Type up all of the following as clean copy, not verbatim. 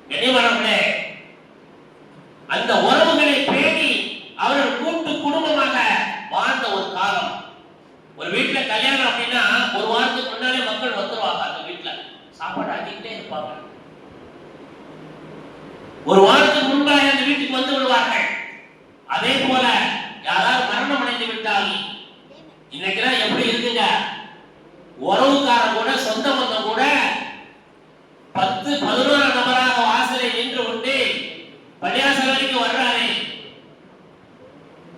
கண்ணியமானவர்களே, அந்த உறவுகளை பேணி அவர்கள் கூட்டு குடும்பமாக வாழ்ந்த ஒரு காலம். ஒரு வீட்டுல கல்யாணம் அப்படின்னா ஒரு வாரத்துக்கு முன்னாலே மக்கள் வந்துருவாங்க. அந்த வீட்டுல சாப்பாடு ஆக்கிக்கிட்டே இருப்பாங்க. ஒரு வாரத்துக்கு முன்பாக அந்த வீட்டுக்கு வந்து விடுவார்கள். அதே போல யாராவது மரணம் அடைந்து விட்டால் இன்னைக்குதான் எப்படி இருக்குங்க, உறவுக்காரன் கூட சொந்த பந்தம் கூட 10-11 நபராக வாசலை நின்று கொண்டு பள்ளியாசல் வரைக்கும் வர்றாரு.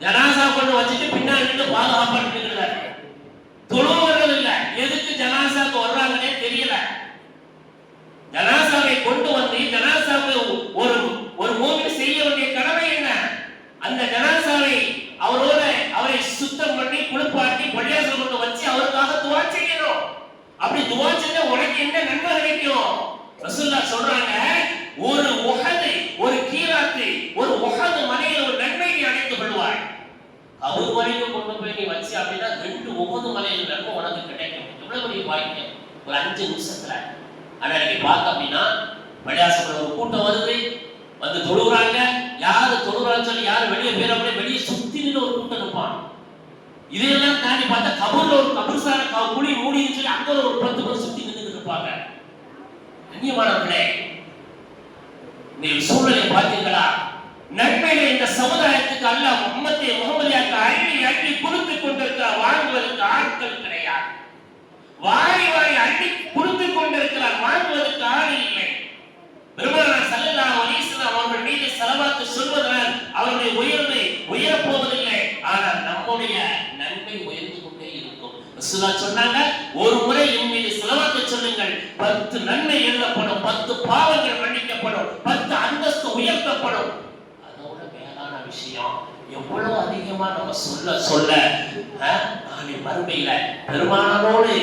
ஜனாசா கொண்டு வச்சுட்டு பின்னாடி நின்று பாதுகாப்பா நின்றுக்கிறாரு. தொழுவது இல்லை. எதுக்கு ஜனாசாக்கு வர்றாங்கன்னே தெரியல. ஜனாசாவை கொண்டு வந்து ஜனாசாவை ஒரு மூமின் செய்ய வேண்டிய கடமை என்ன? அந்த ஜனாசாவை அவரை சுத்தம் பண்ணி குளிப்பாட்டி பள்ளியாசல் கொண்டு வச்சு அவருக்காக துவா செய்யணும். அப்படி துவா செஞ்சா உனக்கு என்ன நன்மை கிடைக்கும்? ரசூலுல்லாஹ் சொல்றாங்க, ஒரு உஹது, ஒரு கீராத்து, ஒரு உஹது மலையில ஒரு நன்மையை அடைந்து கொள்வாய். அவர் வரைக்கும் கொண்டு போய் நீ வச்சு அப்படின்னா 2 உஹது மலையில நன்மை உனக்கு கிடைக்கும். எவ்வளவு பெரிய பாக்கியம் ஒரு 5 நிமிஷத்துல. ஆனா நீங்க பார்க்க அப்படின்னா பள்ளியாசல் ஒரு கூட்டம் வருது, வந்து தொழுகிறாங்க. யாரு தொழுகிறான்னு சொல்லி யாரு வெளியே பேர் அப்படியே வெளியே சுத்தி நின்று ஒரு கூட்டம் இருப்பான். இதையெல்லாம் தாண்டி பார்த்தா கபூர்ல ஒரு கபூர்சான குழி மூடின்னு சொல்லி அங்க ஒரு 10 பேர் சுத்தி நின்று இருப்பாங்க. கண்ணியமானவர்களே, இந்த சூழலை பார்த்தீங்களா? நன்மையில இந்த சமுதாயத்துக்கு அல்லாஹ் முகமதியாக்கு அள்ளி அள்ளி கொடுத்துக் கொண்டிருக்கிறார். வாழ்வதற்கு ஆட்கள் கிடையாது. வாரி வாரி அள்ளி கொடுத்துக் கொண்டிருக்கிறார். வாழ்வதற்கு ஆள் இல்லை. பெருமானார் ஸல்லல்லாஹு அலைஹி வஸல்லம் அவர்கள் மீது ஸலவாத் சொல்வதால் அவருடைய உயர்வு உயரப் போவதில்லை. ஆனால் நம்முடைய நன்மை உயர்ந்து கொண்டே இருக்கும். ரசூலுல்லாஹ் சொன்னாங்க, ஒரு முறை என் மீது ஸலவாத் சொல்லுங்கள், 10 நன்மை எழுதப்படும், 10 பாவங்கள் மன்னிக்கப்படும், 10 அந்தஸ்து உயர்த்தப்படும். அதோட மேலான விஷயம் எவ்வளவு அதிகமா நம்ம சொல்ல நாளை மறுமையில பெருமானாரோடு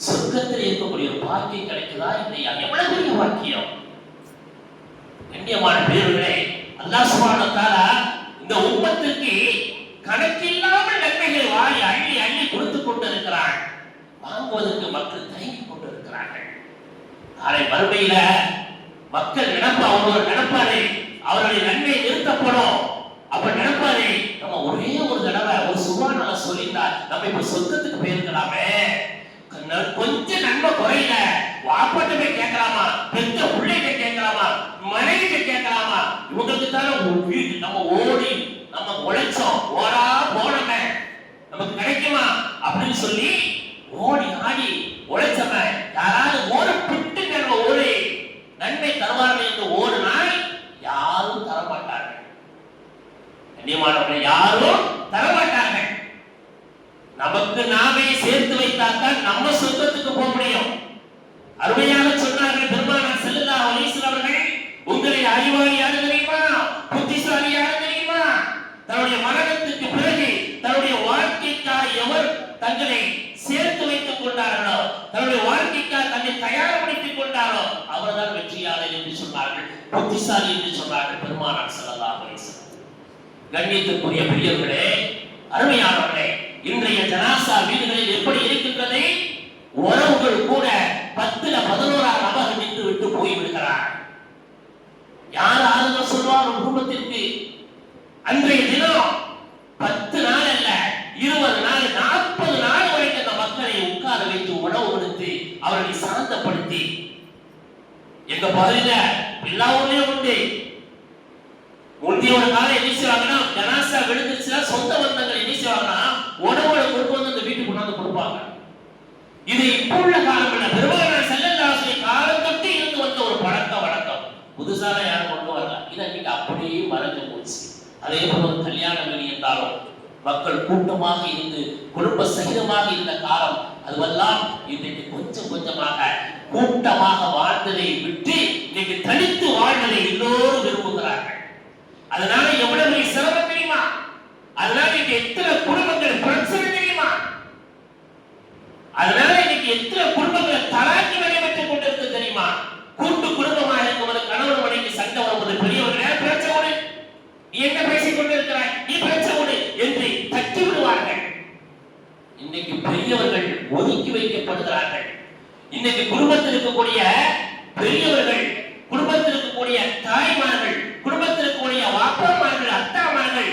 சொர்க்கத்தில் இருக்கக்கூடிய ஒரு பாக்கியம் கிடைக்குதா இல்லையா? எவ்வளவு பெரிய பாக்கியம்! கண்ணியமான பேர்களே, அல்லாஹ் சுப்ஹானஹு வ தஆலா இந்த உம்மத்துக்கு கணக்கில்லாமல் நன்மைகள் வாரி அள்ளி அள்ளி கொடுத்துக் கொண்டிருக்கிறார். வாங்குவதற்கு மக்கள் தயங்கிக் கொண்டிருக்கிறார்கள். நாளை மறுமையில மக்கள் நினைப்பாரு அவருடைய நன்மை நிறுத்தப்படும். அப்ப நினைப்பாரு, நம்ம ஒரே ஒரு தடவை ஒரு சுபானல்ல சொல்லிட்டா நம்ம இப்ப சொர்க்கத்துக்கு போயிருக்கலாமே. கொஞ்சம் நன்மை குறையில வாப்பட்ட போய் கேட்கலாமா, பெத்த பிள்ளைகிட்ட கேட்கலாமா, மனைவிட்ட கேட்கலாமா? இவங்களுக்கு தானே நம்ம ஓடி நம்ம உழைச்சோம், ஓடா போனமே, நமக்கு கிடைக்குமா அப்படின்னு சொல்லி ஓடி ஆடி உழைச்சம யாராவது ஒரு பிட்டு நம்ம ஓடி நன்மை தருவார்கள் என்று ஓடினால் யாரும் தரமாட்டார்கள். கண்ணியமானவர்கள், யாரும் தரமாட்டார்கள். நமக்கு நாமே சேர்த்து வைத்தால்தான் நம்ம சொந்தத்துக்கு போக முடியும். அருமையாக சொன்னார்கள் பெருமானார் ஸல்லல்லாஹு அலைஹி வஸல்லம் அவர்கள், உங்களை அறிவாளி யாரு தெரியுமா, புத்திசாலி யாரு தெரியுமா? தன்னுடைய மரணத்துக்கு பிறகு தன்னுடைய வாழ்க்கைக்காக எவர் தங்களை சேர்த்து வைத்துக் கொண்டார்களோ, தன்னுடைய வாழ்க்கைக்காக தன்னை தயார்படுத்திக் கொண்டாரோ அவர்தான் வெற்றியாளர் என்று சொன்னார்கள், புத்திசாலி என்று சொன்னார்கள் பெருமானார் ஸல்லல்லாஹு அலைஹி வஸல்லம். கண்ணியத்துக்குரிய பெரியவர்களே, அருமையானவர்களே, இன்றைய ஜனாசா வீடுகளில் எப்படி இருக்கின்றது? உறவுகள் கூட 10-11 நபர்கள் நின்று விட்டு போய்விடுகிறார். யார் ஆறுதல் சொல்வார் குடும்பத்திற்கு? அன்றைய தினம் 10 நாள் அல்ல, 20 நாள், 40 நாள் வரைக்கும் அந்த மக்களை உட்கார வைத்து உணவு கொடுத்து அவர்களை சாந்தப்படுத்தி, எங்க பகுதியில எல்லா ஊர்லயும் உண்டு. முந்தைய ஒரு காலம் என்ன செய்வாங்கன்னா, ஜனாசா விழுந்துச்சுன்னா சொந்த பந்தங்கள் என்ன செய்வாங்கன்னா உணவோட கொண்டு வந்து அந்த வீட்டுக்கு கொண்டாந்து கொடுப்பாங்க. இது இப்போ உள்ள காலம் இல்ல, பெருமானார் ஸல்லல்லாஹு அலைஹி வஸல்லம் காலம் தொட்டு இருந்து வந்த ஒரு பழக்க வழக்கம். புதுசாக யாரும் கொண்டு வரல. இதை இன்னைக்கு அப்படியே மறைஞ்சு போச்சு. அதே போல ஒரு கல்யாணம் இருந்தாலும் மக்கள் கூட்டமாக இருந்து குடும்ப சகிதமாக இருந்த காலம் அதுவெல்லாம் இன்றைக்கு கொஞ்சம் கொஞ்சமாக கூட்டமாக வாழ்ந்ததை விட்டு இன்னைக்கு தனித்து வாழ்வதை எல்லோரும் விரும்புகிறார்கள். அதனால எவ்வளவு சிரமம் தெரியுமா? அதனால இன்னைக்கு எத்தனை குடும்பங்கள் பிரச்சனை தெரியுமா? அதனால இன்னைக்கு எத்தனை குடும்பங்கள் தலாக்கி நடைபெற்றுக் கொண்டிருக்கு தெரியுமா? கூட்டு குடும்பமாக இருக்கும்போது கணவன் மனைவி சண்டை வரும்போது பெரியவர்களே பிரச்சனை, நீ என்ன பேசிக் கொண்டிருக்கிறாய், நீ பிரச்சனை என்று தட்டி விடுவார்கள். இன்னைக்கு பெரியவர்கள் ஒதுக்கி வைக்கப்படுகிறார்கள். இன்னைக்கு குடும்பத்தில் இருக்கக்கூடிய பெரியவர்கள், குடும்பத்தில் இருக்கக்கூடிய தாய்மார்கள், குடும்பத்தில் இருக்கக்கூடிய வாப்பாமார்கள், அத்தாமார்கள்,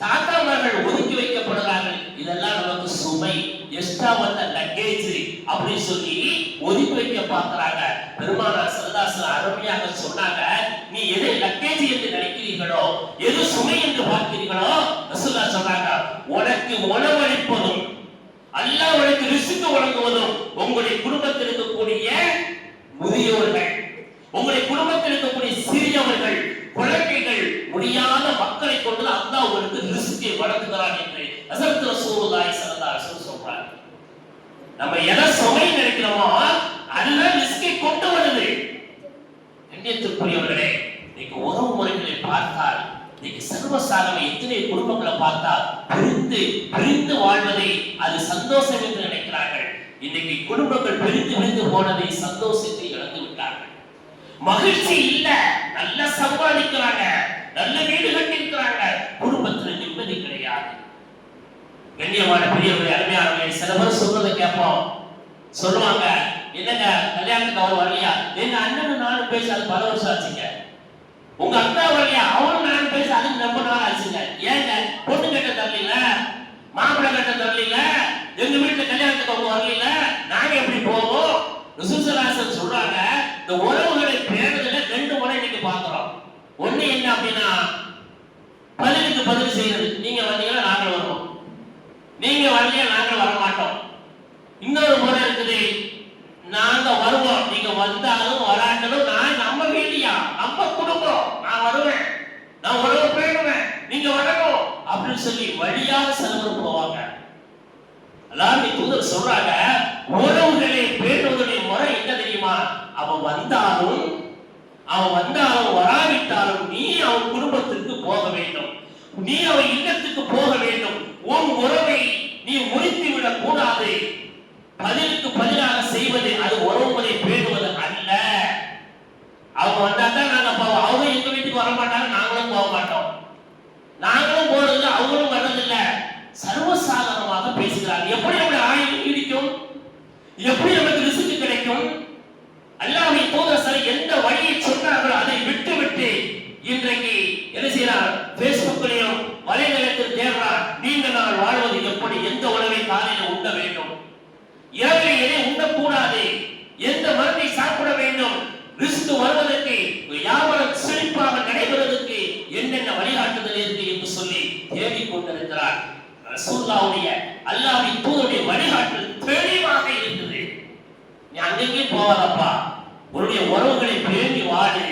தாத்தாமார்கள் ஒதுக்கி வைக்கப்படுகிறார்கள். இதெல்லாம் நமக்கு சுமை, எக்ஸ்ட்ரா வந்த லக்கேஜ் அப்படி சொல்லி ஒதுக்கி வைக்க பார்க்கிறாங்க. பெருமானார் ஸல்லல்லாஹு அலைஹி வஸல்லம் அருமையாக சொன்னாங்க, நீ எதை லக்கேஜ் என்று நினைக்கிறீர்களோ, எது சுமை என்று பார்க்கிறீர்களோ, ரசூலுல்லாஹ் சொல்றாங்க, உனக்கு உணவளிப்பதும் அல்லாஹ் உனக்கு ரிஸ்க் வழங்குவதும் உங்களுடைய குடும்பத்தில் இருக்கக்கூடிய முதியோர்கள், உங்களுடைய குடும்பத்தில் இருக்கக்கூடிய சிறியவர்கள், குழந்தைகள், முடியாத மக்களை கொண்டு அல்லாஹ் உங்களுக்கு ரிஸ்கை வழங்குகிறான் என்று ஹஸரத் ரசூலுல்லாஹி ஸல்லல்லாஹு அலைஹி வஸல்லம் சொல்றாங்க. நம்ம எதை சுமை நினைக்கிறோமோ அதுதான் ரிஸ்கை கொண்டு வருது. கண்ணியத்திற்குரியவர்களே, நீங்க உறவு முறைகளை பார்த்தால், நீங்க சர்வசாதாரண எத்தனை குடும்பங்களை பார்த்தால் பிரிந்து வாழ்வதை அது சந்தோஷம் என்று நினைக்கிறார்கள். இன்னைக்கு குடும்பங்கள் பிரிந்து போனதை சந்தோஷத்தை இழந்து விட்டார்கள். மகிழ்ச்சி இல்ல, நல்ல சம்பாதிக்கிறாங்க, நல்ல வீடு கட்டிருக்கிறாங்க, குடும்பத்துல நிம்மதி கிடையாது. கண்ணியமான பெரியவர்களே, அருமையானவர்களே, சில பேர் சொல்றதை கேட்போம். சொல்லுவாங்க, என்னங்க கல்யாணத்துக்கு அவர் வரலையா? எங்க அண்ணனும் நானும் பேசி அது பல வருஷம் ஆச்சுங்க. உங்க அக்கா வரலையா? அவரும் நானும் பேசி அது ரொம்ப நாள் ஆச்சுங்க. ஏங்க பொண்ணு கட்ட தரல, மாப்பிள்ளை கட்ட தரல, எங்க வீட்டுல கல்யாணத்துக்கு அவங்க வரல, நாங்க எப்படி போவோம்? ரசூலுல்லாஹி சொல்றாங்க, இந்த உறவுகளை பேணுதல 2 முறை இன்னைக்கு பார்க்கிறோம். ஒண்ணு என்ன அப்படின்னா, பதிலுக்கு பதில் செய்யறது. நீங்க வந்தீங்கன்னா நாங்கள் வருவோம், நீங்க வரலையா நாங்கள் வர மாட்டோம். இன்னொரு முறை இருக்குது, நாங்க வருவோம், நீங்க வந்தாலும் வராட்டாலும் நான் நம்ம வீடியா நம்ம குடும்பம், நான் வருவேன், நான் உறவு பேணுவேன், நீங்க வரணும் அப்படின்னு சொல்லி வழியாக செலவு போவாங்க. அல்லாஹ்வின் தூதர் சொல்றாங்க, உறவுகளை பேணுவதுடைய முறை என்ன தெரியுமா? அவன் வந்தாலும் வராவிட்டாலும் நீ அவன் குடும்பத்திற்கு போக வேண்டும், நீ அவன் இல்லத்துக்கு போக வேண்டும். உன் உறவை நீ முறித்து விடக் கூடாது. பதிலுக்கு பதிலாக செய்வது அது உறவுகளை பேணுவது அல்ல. அவங்க வந்தா தான் நாங்க போவோம், அவங்க எங்க வீட்டுக்கு வர மாட்டாங்க, நாங்களும் போக மாட்டோம். நாங்களும் போறது அவங்களும் வர்றதில்ல. சர்வசாதாரணமாக பேசுகிறாங்க. எப்படி நம்ம ஆயுள் நீடிக்கும்? எப்படி நமக்கு ரிஸ்க் கிடைக்கும்? அல்லாஹ்வின் தூதர் எந்த வழியை சொன்னார்களோ அதை விட்டு இன்றைக்கு என்ன செய்யறார்? பேஸ்புக்லயும் வலைதளத்தில் தேடுறார், நீண்ட நாள் வாழ்வது எப்படி, எந்த உணவை காலையில் உண்ண வேண்டும், இரவில் எதை உண்ணக்கூடாது, எந்த மருந்தை சாப்பிட வேண்டும், ரிஸ்க் வருவதற்கு, வியாபாரம் செழிப்பாக நடைபெறுவதற்கு என்னென்ன வழிகாட்டுதல் இருக்கு என்று சொல்லி தேடிக்கொண்டிருக்கிறார். ரசூலுல்லாஹ்வுடைய அல்லாஹ்வின் தூதருடைய வழிகாட்டுதல் தெளிவாக இருக்குது. நீ அங்கங்கே போவாதப்பா, உன்னுடைய உறவுகளை பேணி வாழு,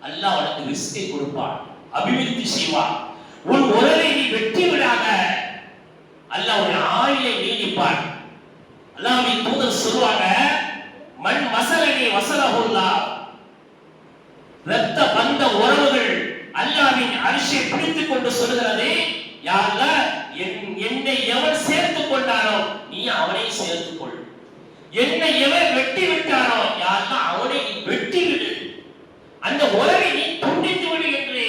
அல்லாஹ் உனக்கு ரிஸ்கை கொடுப்பான், அபிவிருத்தி செய்வான். உன் உறவை நீ வெற்றி விடாத, அல்லாஹ் உன்னுடைய ஆயுளை நீடிப்பான். அல்லாஹ்வின் தூதர் சொல்வாங்க, மன் மஸலனி வஸலஹுல்லாஹ், இரத்த பந்த உறவுகள் அல்லாஹ்வின் அர்ஷை பிடித்துக் கொண்டு சொல்கிறது, யா அல்லாஹ், என்னை எவன் சேர்த்துக் கொண்டானோ நீ அவனை சேர்த்துக் கொள், என்னை எவன் வெட்டி விட்டானோ யா அல்லாஹ் அவனை நீ வெட்டி விடு, அந்த உறவை நீ துண்டித்து விடு என்று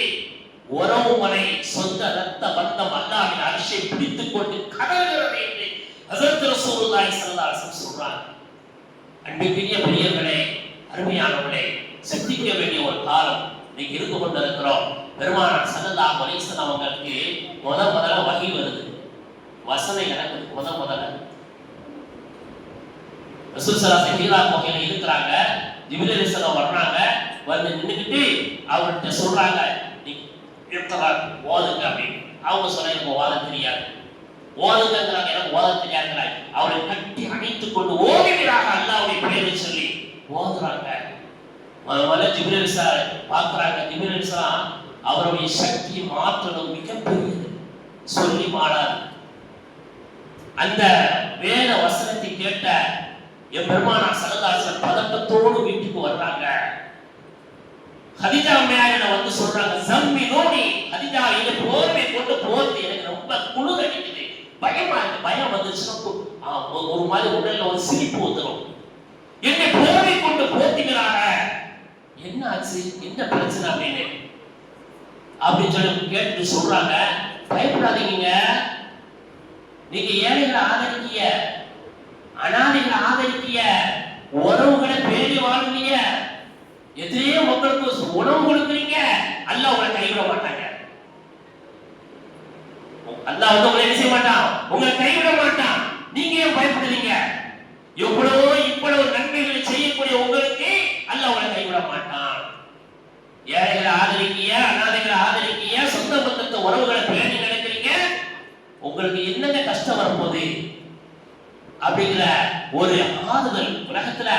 உறவு முறை, சொந்த இரத்த பந்தம் அல்லாஹ்வின் அர்ஷை பிடித்துக் கொண்டு கதறுகிறது என்று ஹஸரத் ரசூலுல்லாஹி ஸல்லல்லாஹு அலைஹி வஸல்லம் சொல்றாங்க. அன்பிற்குரிய பெரியவர்களே, அருமையானவர்களே, சிந்திக்க வேண்டிய ஒரு காலம் இன்னைக்கு இருந்து கொண்டிருக்கிறோம். பெருமானார் ஸல்லல்லாஹு அலைஹி வஸல்லம் அவங்களுக்கு முதல்ல வஹி வருது, வசனம் இறங்குது. முதல்ல ரசூல் ஸல்லல்லாஹு அலைஹி வஸல்லம் கோயில்ல இருக்கிறாங்க, ஜிப்ரீல் அலைஹிஸ்ஸலாம் வர்றாங்க, வந்து நின்னுக்கிட்டு அவர்கிட்ட சொல்றாங்க, நீ இக்ரா ஓதுங்க அப்படின்னு. அவங்க சொன்னாங்க, எனக்கு ஓத தெரியாது. ஓதுங்கிறாங்க, எனக்கு ஓத தெரியாதுங்கிறாங்க. அவரை கட்டி அணைத்துக் கொண்டு ஓதுகிறாங்க, அல்லாஹ்வுடைய பெயரை சொல்லி ஓதுறாங்க. முதல்ல ஜிப்ரீல் அலைஹிஸ்ஸலாம் பார்க்கறாங்க. ஜிப்ரீல் அலைஹிஸ்ஸலாம் அவருடைய சக்தி மாற்றணும் மிகப்பெரியது, சொல்லி மாறாது. அந்த வேத வசனத்தை கேட்ட என் பெருமானார் ஸல்லல்லாஹு அலைஹி வஸல்லம் பதட்டத்தோடு வீட்டுக்கு வர்றாங்க. ஹதீஜா அம்மையார் வந்து சொல்றாங்க, ஜம்மினூனி, ஹதீஜா இந்த போர்வை கொண்டு போர்த்து எனக்கு ரொம்ப குளிர் அடிக்குது, பயமா இருக்கு. பயம் வந்துச்சுன்னா ஒரு மாதிரி உடல்ல ஒரு சிரிப்பு வந்துடும். என்னை போர்வை கொண்டு போர்த்திக்கிறாங்க, என்ன ஆச்சு, என்ன பிரச்சனை அப்படின்னு சொல்லி கேட்டு சொல்றாங்க, பயப்படாதீங்க, நீங்க ஏழைகளை ஆதரிக்கிய, அனாதைகளை ஆதரிக்கிய, உறவுகளை பேணி வாழ்வீங்க, எத்தனையோ மக்கள் உங்களுக்கு உணவு கொடுக்குறீங்க, அல்லாஹ் உங்களை கைவிட மாட்டாங்க. அல்லாஹ் வந்து உங்களை என்ன செய்ய மாட்டான், உங்களை கைவிட மாட்டான். நீங்க ஏன் பயப்படுறீங்க? இவ்வளவு நன்மைகளை செய்யக்கூடிய உங்களுக்கு அல்லாஹ் உங்களை கைவிட மாட்டான். ஏழைகளை ஆதரிக்கிய, அனாதைகளை ஆதரிக்கிய, சொந்த பந்தத்தை உறவுகளை பேணி நடக்கிறீங்க, உங்களுக்கு என்னங்க கஷ்டம் வரும்போது அப்படிங்கிற ஒரு ஆறுதல். உலகத்துல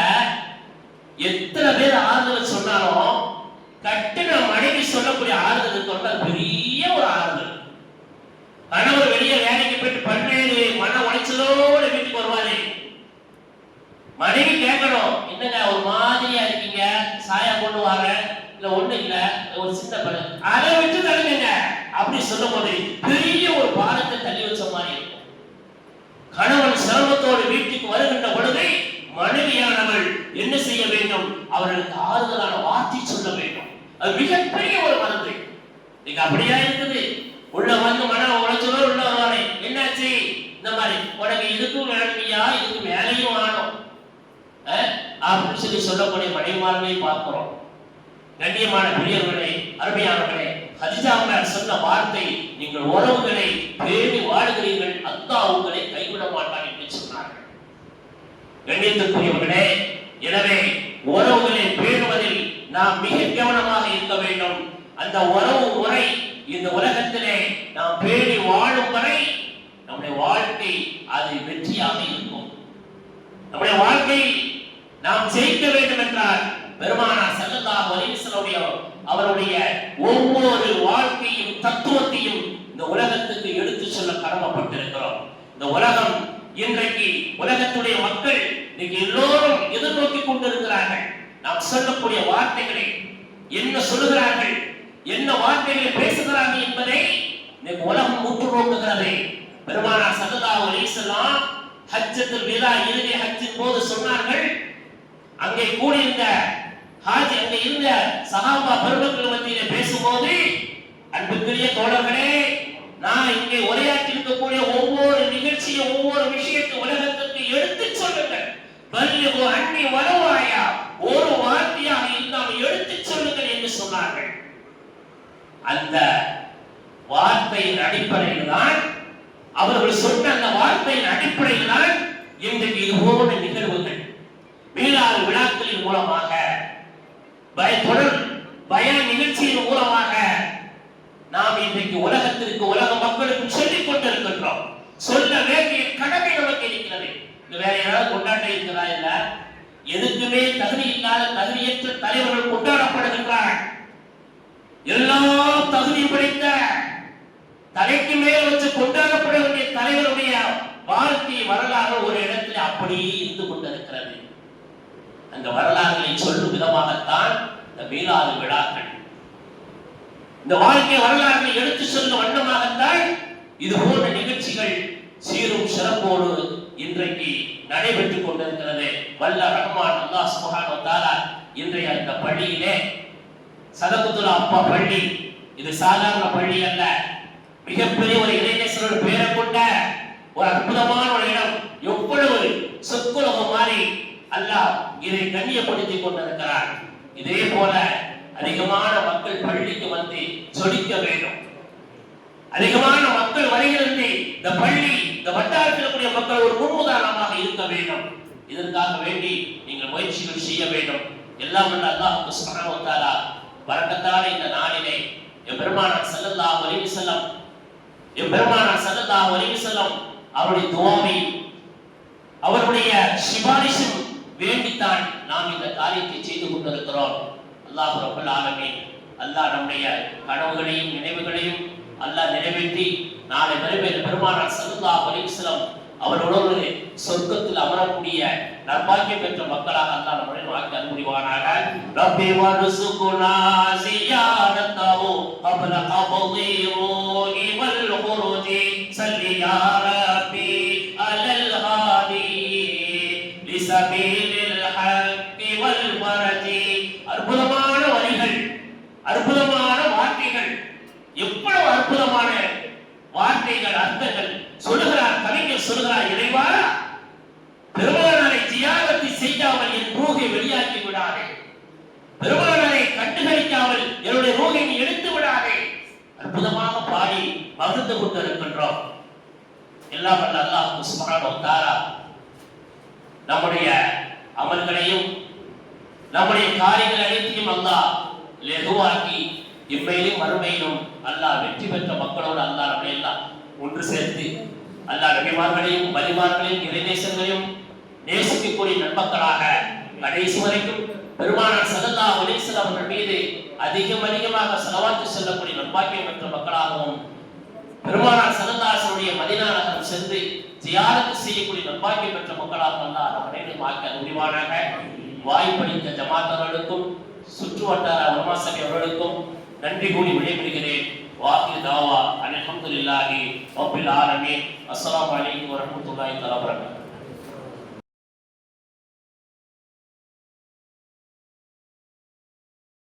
எத்தனை பேர் ஆறுதல் சொன்னாலும் கட்டின மனைவி சொல்லக்கூடிய ஆறுதல் சொன்னா பெரிய ஒரு ஆறுதல். கணவர் வெளியே வேலைக்கு போயிட்டு பன்னேறு மன உளைச்சலோட வீட்டுக்கு வருவாரு. மனைவி கேட்கணும், என்னங்க ஒரு மாதிரியா இருக்கீங்க, சாயா கொண்டு வாங்க, இல்ல ஒண்ணு இல்ல ஒரு சின்ன பழ அதை விட்டு தள்ளுங்க அப்படி சொல்லும் போது பெரிய ஒரு பாரத்தை தள்ளி வச்ச மாதிரி இருக்கும். கணவன் சிரமத்தோடு வீட்டுக்கு வருகின்ற பொழுது மனைவியானவள் என்ன செய்ய வேண்டும், அவர்களுக்கு ஆறுதலான வார்த்தை சொல்ல வேண்டும். அது மிகப்பெரிய ஒரு மருந்து. நீங்க அப்படியா இருக்குது, உள்ள வந்து மன உளைச்சலோ உள்ள வருவானே, என்னாச்சு இந்த மாதிரி உனக்கு இதுக்கும் வேலையா, இதுக்கு வேலையும் ஆனும் அப்படின்னு சொல்லி சொல்லக்கூடிய மனைவிமார்களை பார்க்கிறோம். கண்ணியமான பெரியவர்களே, அருமையானவர்களே, ஹதீஜா அம்மையார் சொன்ன வார்த்தை, நீங்கள் உறவுகளை பேணி வாழுகிறீர்கள், அல்லாஹ் உங்களை கைவிட மாட்டான் என்று சொன்னார்கள். கண்ணியத்துக்குரியவர்களே, எனவே உறவுகளை பேணுவதில் நாம் மிக கவனமாக இருக்க வேண்டும். அந்த உறவு முறை இந்த உலகத்திலே நாம் பேணி வாழும் வரை நம்முடைய வாழ்க்கை அது வெற்றியாக இருக்கும். நம்முடைய வாழ்க்கை நாம் ஜெயிக்க வேண்டும் என்றால் பெருமானார் ஸல்லல்லாஹு அலைஹி வஸல்லம் அவருடைய ஒவ்வொரு வாழ்க்கையும் தத்துவத்தையும் இந்த உலகத்துக்கு எடுத்து சொல்ல கடமைப்பட்டிருக்கிறோம். இந்த உலகம் இன்றைக்கு உலகத்துடைய மக்கள் இன்னைக்கு எல்லோரும் எதிர்நோக்கி கொண்டிருக்கிறார்கள். நாம் சொல்லக்கூடிய வார்த்தைகளை என்ன சொல்லுகிறார்கள், என்ன வார்த்தைகளை பேசுகிறார்கள் என்பதை இன்னைக்கு உலகம் உற்று நோக்குகிறது. பெருமானார் ஸல்லல்லாஹு அலைஹி வஸல்லம் ஹஜ்ஜத்துல் விதா இறுதி ஹஜ்ஜின் போது சொன்னார்கள், அங்கே கூடியிருந்த ஹாஜி, அங்கே இருந்த சஹாபா பெருமக்கள் மத்தியிலே பேசும்போது, அன்புக்குரிய தோழர்களே, நான் இங்கே உரையாற்றி இருக்கக்கூடிய ஒவ்வொரு நிகழ்ச்சியும் ஒவ்வொரு விஷயத்தை உலகத்திற்கு எடுத்து சொல்லுங்கள். பல்லிகு அன்னி வரவாயா, ஒரு வார்த்தையாக இருந்தால் எடுத்து சொல்லுங்கள் என்று சொன்னார்கள். அந்த வார்த்தையின் அடிப்படையில் தான், அவர்கள் சொன்ன அந்த வார்த்தையின் அடிப்படையில் தான் இன்றைக்கு இது போன்ற நிகழ்வுகள் மீளாது விழாக்களின் மூலமாக, தொடர் பயான் நிகழ்ச்சியின் மூலமாக நாம் இன்றைக்கு உலகத்திற்கு, உலக மக்களுக்கு சொல்லிக் கொண்டிருக்கின்றோம். சொல்ல வேண்டிய கடமை நமக்கு இருக்கிறது. வேற யாராவது கொண்டாட்டம் இருக்கிறதா? இல்ல. எதுக்குமே தகுதி இல்லாத தகுதியற்ற தலைவர்கள் கொண்டாடப்படுகின்றார். எல்லா தகுதி படைத்த தலைக்கு மேல் வச்சு கொண்டாடப்பட வேண்டிய தலைவருடைய வாழ்க்கை வரலாறு ஒரு இடத்துல அப்படியே இருந்து கொண்டிருக்கிறது. அந்த வரலாறுகளை சொல்லும் விதமாகத்தான் இந்த மீளாது விழாக்கள், இந்த வாழ்க்கை வரலாறுகளை எடுத்து சொல்லும் வண்ணமாகத்தான் இது போன்ற நிகழ்ச்சிகள் சீரும் சிறப்போடு இன்றைக்கு நடைபெற்றுக் கொண்டிருக்கிறது. வல்ல ரஹ்மான் அல்லாஹ் சுப்ஹானஹு வ தஆலா இன்றைய இந்த பள்ளியிலே, சதகத்துல் அப்பா பள்ளி, இது சாதாரண பள்ளி அல்ல, மிகப்பெரிய ஒரு இளைஞர் பெயரை கொண்ட ஒரு அற்புதமான ஒரு இடம். எவ்வளவு சொற்குலகம் மாறி அல்லாஹ் இதை கண்ணியப்படுத்திக் கொண்டிருக்கிறார். இதே போல அதிகமான மக்கள் பள்ளிக்கு வந்து சொலிக்க வேண்டும். அதிகமான மக்கள் வருகிறது. இந்த பள்ளி, இந்த வட்டாரத்தில் கூடிய மக்கள் ஒரு முன்னுதாரணமாக இருக்க வேண்டும். இதற்காக வேண்டி நீங்கள் முயற்சிகள் செய்ய வேண்டும். எல்லாம் வல்ல அல்லாஹ் சுப்ஹானஹு வ தஆலா பரக்கத்தான இந்த நாளிலே பெருமானார் ஸல்லல்லாஹு அலைஹி வஸல்லம், பெருமானார் ஸல்லல்லாஹு அலைஹி வஸல்லம் அவருடைய துஆவை, அவருடைய சிபாரிசும் வேண்டித்தான் நாம் இந்த காரியத்தை செய்து கொண்டிருக்கிறோம். அல்லாஹ் ரப்பல் ஆலமீன் அல்லாஹ் நம்முடைய கனவுகளையும் நினைவுகளையும் அல்லாஹ் நிறைவேற்றி நாளை மறுமையில் பெருமானார் ஸல்லல்லாஹு அலைஹி வஸல்லம் அவரோடு சொர்க்கத்தில் அமரக்கூடிய நற்பாக்கியம் பெற்ற மக்களாக அல்லாஹ் நம்மை வாக்கி அருள்வானாக. ரப்பி வர்சுகுனா ஜியாரத்தஹு قبل قبضி ரூஹி வல் குருஜி ஸல்லி யா ரப்பி அலல் ஹாதி லிஸபீலில் ஹக்கி வல் ஃபரஜி. அற்புதமான வரிகள், அற்புதமான வார்த்தைகள், எவ்வளவு அற்புதமான வார்த்தைகள், அர்த்தங்கள் சொல்லுகிறார் கவிஞர். சொல்லுகிறார், இறைவா, பெருமானாரை ஜியாரத்தை செய்யாமல் என் ரூஹை வெளியாக்கி விடாதே. பெருமானாரை கண்டு அற்புதமாக பாடி மகிழ்ந்து கொண்டு இருக்கின்றோம். எல்லாம் வல்ல அல்லாஹ் சுப்ஹானஹு வ தஆலா நம்முடைய அமல்களையும் நம்முடைய காரியங்கள் அனைத்தையும் அல்லாஹ் லெகுவாக்கி இம்மையிலும் மறுமையிலும் அல்லாஹ் வெற்றி பெற்ற மக்களோடு அல்லாஹ் நம்மை எல்லாம் ஒன்று சேர்த்து அல்லாஹ் நபிமார்களையும் வலிமார்களையும் இறைநேசங்களையும் நேசிக்கக்கூடிய நன்மக்களாக கடைசி வரைக்கும் பெருமானார் ஸல்லல்லாஹு அலைஹி வஸல்லம் அவர்கள் மீது அதிகமாக ஸலவாத்து சொல்லக்கூடிய நன்பாக்கியம் பெற்ற மக்களாகவும் பெருமானார் ஸல்லல்லாஹு அலைஹி வஸல்லம் மதீனா நகரம் சென்று ஜியாரத் செய்யக்கூடிய நன்பாக்கியம் பெற்ற மக்களாக அல்லாஹ் நம் அனைவரையும் ஆக்க முடிவானாக. வாய்ப்பளித்த ஜமாத்தார்களுக்கும் சுற்று வட்டார உலமா சபை அவர்களுக்கும் நன்றி கூறி விடைபெறுகிறேன். வாஹிர் தாவா அல்ஹம்துலில்லாஹி ரப்பில் ஆலமீன். அஸ்ஸலாமு அலைக்கும் வரஹ்மத்துல்லாஹி தஆலா வபரகாத்துஹு.